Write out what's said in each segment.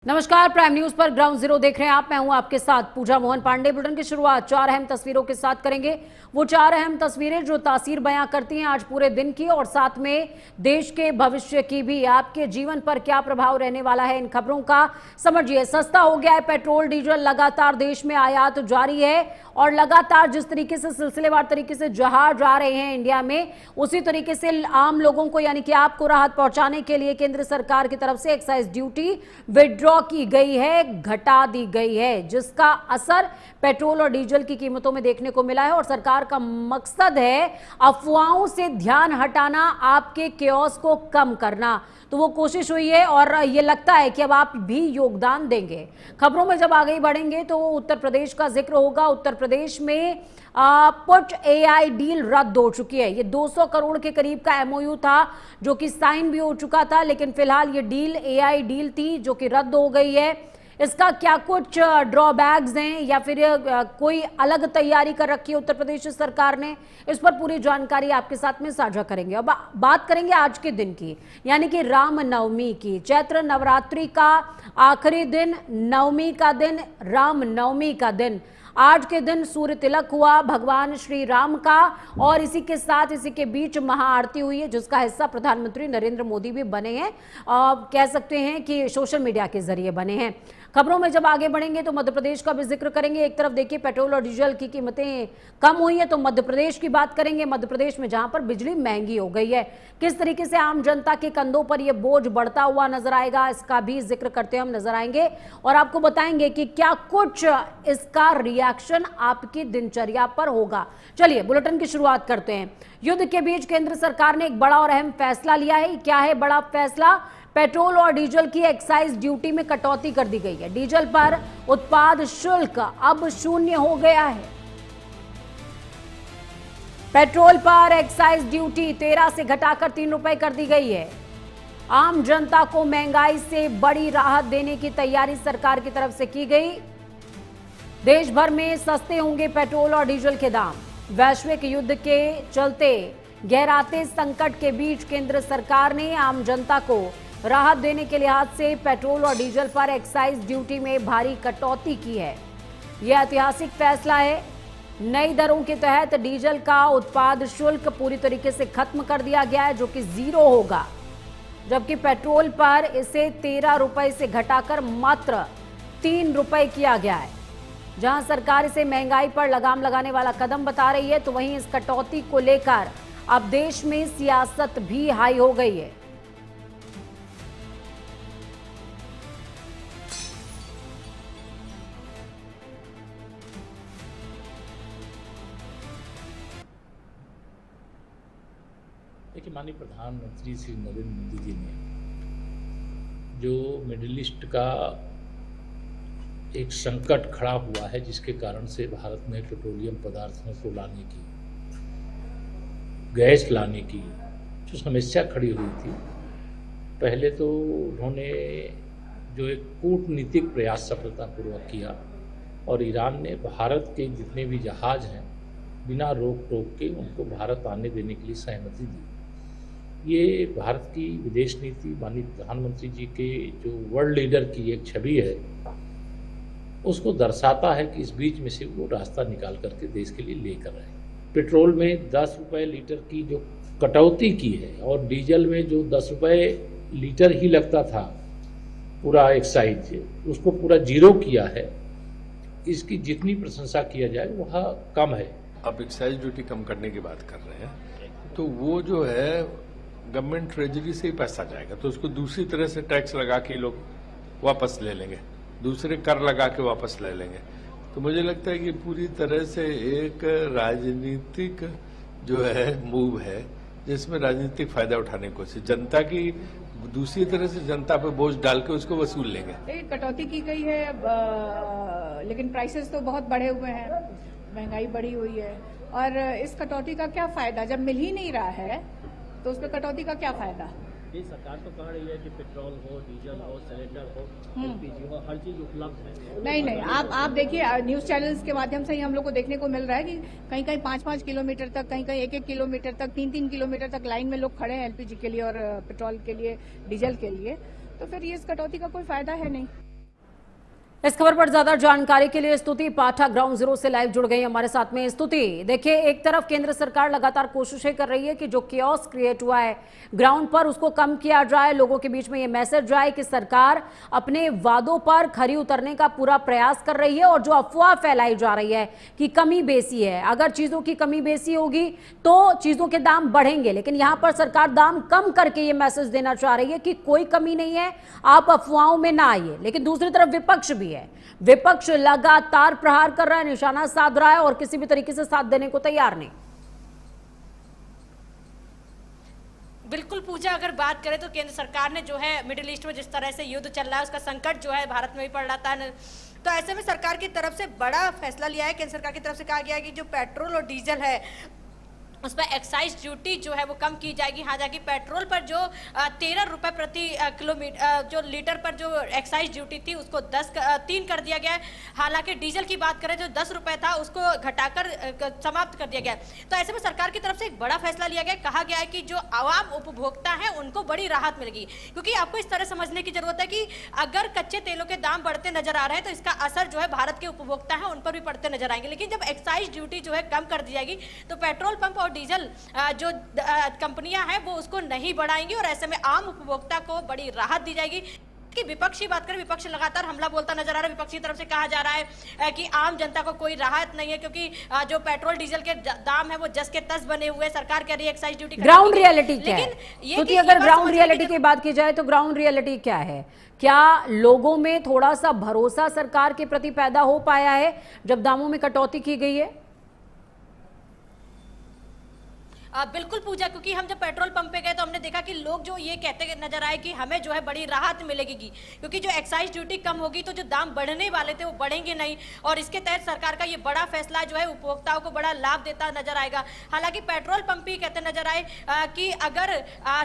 नमस्कार, prime news पर ground zero देख रहे हैं आप। मैं हूं आपके साथ पूजा मोहन पांडे। बुलेटिन की शुरुआत 4 अहम तस्वीरों के साथ करेंगे। वो 4 अहम तस्वीरें जो तासीर बयां करती हैं आज पूरे दिन की और साथ में देश के भविष्य की भी। आपके जीवन पर क्या प्रभाव रहने वाला है, इन खबरों का समझिए। सस्ता हो गया है पेट्रोल डीजल, लगातार देश में आयात जारी है और लगातार जिस तरीके से सिलसिलेवार तरीके से जहाज आ रहे हैं इंडिया में, उसी तरीके से आम लोगों को यानी कि आपको राहत पहुंचाने के लिए केंद्र सरकार की तरफ से एक्साइज ड्यूटी विड्रॉ की गई है, घटा दी गई है, जिसका असर पेट्रोल और डीजल की कीमतों में देखने को मिला है। और सरकार का मकसद है अफवाहों से ध्यान हटाना, आपके केओस को कम करना। तो वो कोशिश हुई है और ये लगता है कि अब आप भी योगदान देंगे। खबरों में जब आगे बढ़ेंगे तो उत्तर प्रदेश का जिक्र होगा। उत्तर प्रदेश में पुट एआई डील रद्द हो चुकी है। ये 200 करोड़ के करीब का एमओयू था जो कि साइन भी हो चुका था, लेकिन फिलहाल ये डील एआई डील थी जो कि रद्द हो गई है। इसका क्या कुछ ड्रॉबैक्स हैं या फिर कोई अलग तैयारी कर रखी है उत्तर प्रदेश सरकार ने, इस पर पूरी जानकारी आपके साथ में साझा करेंगे। अब बात करेंगे आज के दिन की, यानी कि रामनवमी की। चैत्र नवरात्रि का आखिरी दिन, नवमी का दिन, रामनवमी का दिन। आज के दिन सूर्य तिलक हुआ भगवान श्री राम का और इसी के साथ इसी के बीच महाआरती हुई है, जिसका हिस्सा प्रधानमंत्री नरेंद्र मोदी भी बने हैं। कह सकते हैं कि सोशल मीडिया के जरिए बने हैं। खबरों में जब आगे बढ़ेंगे तो मध्य प्रदेश का भी जिक्र करेंगे। एक तरफ देखिए पेट्रोल और डीजल की कीमतें कम हुई है तो मध्य प्रदेश की बात करेंगे। मध्य प्रदेश में जहां पर बिजली महंगी हो गई है, किस तरीके से आम जनता के कंधों पर यह बोझ बढ़ता हुआ नजर आएगा, इसका भी जिक्र करते हम नजर आएंगे और आपको बताएंगे कि क्या कुछ इसका रिएक्शन आपकी दिनचर्या पर होगा। चलिए बुलेटिन की शुरुआत करते हैं। युद्ध के बीच केंद्र सरकार ने एक बड़ा और अहम फैसला लिया है। क्या है बड़ा फैसला? पेट्रोल और डीजल की एक्साइज ड्यूटी में कटौती कर दी गई है। डीजल पर उत्पाद शुल्क अब 0 हो गया है। पेट्रोल पर एक्साइज ड्यूटी 13 से घटाकर 3 रुपए कर दी गई है। आम जनता को महंगाई से बड़ी राहत देने की तैयारी सरकार की तरफ से की गई। देश भर में सस्ते होंगे पेट्रोल और डीजल के दाम। वैश्विक युद्ध के चलते गहराते संकट के बीच केंद्र सरकार ने आम जनता को राहत देने के लिहाज से पेट्रोल और डीजल पर एक्साइज ड्यूटी में भारी कटौती की है। यह ऐतिहासिक फैसला है। नई दरों के तहत डीजल का उत्पाद शुल्क पूरी तरीके से खत्म कर दिया गया है, जो कि 0 होगा, जबकि पेट्रोल पर इसे 13 रुपए से घटाकर मात्र 3 रुपए किया गया है। जहां सरकार इसे महंगाई पर लगाम लगाने वाला कदम बता रही है, तो वहीं इस कटौती को लेकर अब देश में सियासत भी हाई हो गई है। देखिए, माननीय प्रधानमंत्री श्री नरेंद्र मोदी जी ने जो मिडिल ईस्ट का एक संकट खड़ा हुआ है, जिसके कारण से भारत में पेट्रोलियम पदार्थों को लाने की, गैस लाने की जो समस्या खड़ी हुई थी, पहले तो उन्होंने जो एक कूटनीतिक प्रयास सफलतापूर्वक किया और ईरान ने भारत के जितने भी जहाज हैं बिना रोक टोक के उनको भारत आने देने के लिए सहमति दी। ये भारत की विदेश नीति, माननीय प्रधानमंत्री जी के जो वर्ल्ड लीडर की एक छवि है, उसको दर्शाता है कि इस बीच में से वो रास्ता निकाल करके देश के लिए लेकर आए। पेट्रोल में 10 रुपये लीटर की जो कटौती की है और डीजल में जो 10 रुपये लीटर ही लगता था पूरा एक्साइज, उसको पूरा 0 किया है। इसकी जितनी प्रशंसा किया जाए वह कम है। आप एक्साइज ड्यूटी कम करने की बात कर रहे हैं, तो वो जो है गवर्नमेंट ट्रेजरी से ही पैसा जाएगा, तो उसको दूसरी तरह से टैक्स लगा के लोग वापस ले लेंगे, दूसरे कर लगा के वापस ले लेंगे। तो मुझे लगता है कि पूरी तरह से एक राजनीतिक जो है मूव है, जिसमें राजनीतिक फायदा उठाने की कोशिश, जनता की दूसरी तरह से जनता पे बोझ डाल के उसको वसूल लेंगे। कटौती की गई है, लेकिन प्राइसेस तो बहुत बढ़े हुए हैं, महंगाई बढ़ी हुई है। और इस कटौती का क्या फायदा जब मिल ही नहीं रहा है, तो उसमें कटौती का क्या फायदा? ये सरकार तो कह रही है कि पेट्रोल हो, डीजल हो, सिलेंडर हो, एलपीजी हो, हर चीज उपलब्ध है। नहीं, आप देखिए न्यूज चैनल्स के माध्यम से ही हम लोग को देखने को मिल रहा है कि कहीं कहीं 5-5 किलोमीटर तक, कहीं कहीं 1-1 किलोमीटर तक, 3-3 किलोमीटर तक लाइन में लोग खड़े हैं एलपीजी के लिए और पेट्रोल के लिए, डीजल के लिए। तो फिर ये इस कटौती का कोई फायदा है नहीं। इस खबर पर ज्यादा जानकारी के लिए स्तुति पाठक ग्राउंड जीरो से लाइव जुड़ गई हमारे साथ में। स्तुति, देखिए एक तरफ केंद्र सरकार लगातार कोशिशें कर रही है कि जो कियोस्क क्रिएट हुआ है ग्राउंड पर उसको कम किया जाए, लोगों के बीच में ये मैसेज जाए कि सरकार अपने वादों पर खरी उतरने का पूरा प्रयास कर रही है, और जो अफवाह फैलाई जा रही है कि कमी बेसी है, अगर चीजों की कमी बेसी होगी तो चीजों के दाम बढ़ेंगे, लेकिन यहां पर सरकार दाम कम करके ये मैसेज देना चाह रही है कि कोई कमी नहीं है, आप अफवाहों में ना आइए। लेकिन दूसरी तरफ विपक्ष भी है, विपक्ष लगातार प्रहार कर रहा है, निशाना साध रहा है और किसी भी तरीके से साथ देने को तैयार नहीं। बिल्कुल पूजा, अगर बात करें तो केंद्र सरकार ने जो है मिडिल ईस्ट में जिस तरह से युद्ध चल रहा है उसका संकट जो है भारत में भी पड़ रहा था, तो ऐसे में सरकार की तरफ से बड़ा फैसला लिया है। केंद्र सरकार की तरफ से कहा गया है कि जो पेट्रोल और डीजल है उस पर एक्साइज ड्यूटी जो है वो कम की जाएगी। हाँ, जाकि पेट्रोल पर जो 13 रुपये प्रति किलोमीटर जो लीटर पर जो एक्साइज ड्यूटी थी उसको 3 कर दिया गया है। हालांकि डीजल की बात करें जो 10 रुपये था उसको घटाकर समाप्त कर दिया गया है। तो ऐसे में सरकार की तरफ से एक बड़ा फैसला लिया गया, कहा गया है कि जो आवाम उपभोक्ता है उनको बड़ी राहत मिलेगी, क्योंकि आपको इस तरह समझने की जरूरत है कि अगर कच्चे तेलों के दाम बढ़ते नजर आ रहे हैं तो इसका असर जो है भारत के उपभोक्ता है उन पर भी पड़ते नजर आएंगे। लेकिन जब एक्साइज ड्यूटी जो है कम कर दी जाएगी तो पेट्रोल पंप डीजल जो कंपनियां हैं वो उसको नहीं बढ़ाएंगी और ऐसे में आम उपभोक्ता को बड़ी राहत दी जाएगी। कि विपक्ष की बात करें, विपक्ष लगातार हमला बोलता नजर आ रहा है। विपक्ष की तरफ से कहा जा रहा है कि आम जनता को कोई राहत नहीं है, क्योंकि जो पेट्रोल डीजल के दाम है वो जस के तस बने हुए, सरकार कह रही है एक्साइज ड्यूटी। ग्राउंड रियलिटी क्या है? क्योंकि अगर ग्राउंड रियलिटी की बात की जाए तो ग्राउंड रियलिटी क्या है? क्या लोगों में थोड़ा सा भरोसा सरकार के प्रति पैदा हो पाया है जब दामों में कटौती की गई है? बिल्कुल पूजा, क्योंकि हम जब पेट्रोल पंप पे गए तो हमने देखा कि लोग जो ये कहते नजर आए कि हमें जो है बड़ी राहत मिलेगी, क्योंकि जो एक्साइज ड्यूटी कम होगी तो जो दाम बढ़ने वाले थे वो बढ़ेंगे नहीं, और इसके तहत सरकार का ये बड़ा फैसला जो है उपभोक्ताओं को बड़ा लाभ देता नजर आएगा। हालांकि पेट्रोल पंप भी कहते नजर आए कि अगर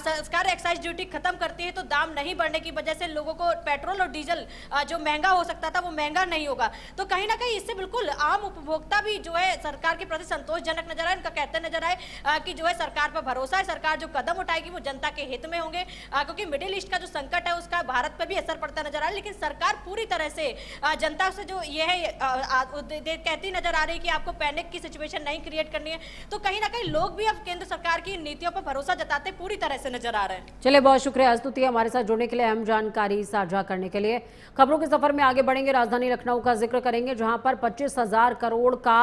सरकार एक्साइज ड्यूटी खत्म करती है तो दाम नहीं बढ़ने की वजह से लोगों को पेट्रोल और डीजल जो महंगा हो सकता था वो महंगा नहीं होगा। तो कहीं ना कहीं इससे बिल्कुल आम उपभोक्ता भी जो है सरकार के प्रति संतोषजनक नजर आए, उनका कहते नजर आए कि जो है सरकार पर भरोसा है, सरकार जो कदम उठाएगी वो जनता के हित में होंगे, क्योंकि मिडिल ईस्ट का जो संकट है उसका भारत पर भी असर पड़ता नजर आ रहा है। लेकिन सरकार पूरी तरह से जनता से जो ये है कहती नजर आ रही है कि आपको पैनिक की सिचुएशन नहीं क्रिएट करनी है। तो कहीं ना कहीं लोग भी अब केंद्र सरकार की नीतियों पर भरोसा जताते पूरी तरह से नजर आ रहे हैं। चलिए, बहुत शुक्रिया स्तुति हमारे साथ जुड़ने के लिए, अहम जानकारी साझा करने के लिए। खबरों के सफर में आगे बढ़ेंगे, राजधानी लखनऊ का जिक्र करेंगे जहां पर 25,000 करोड़ का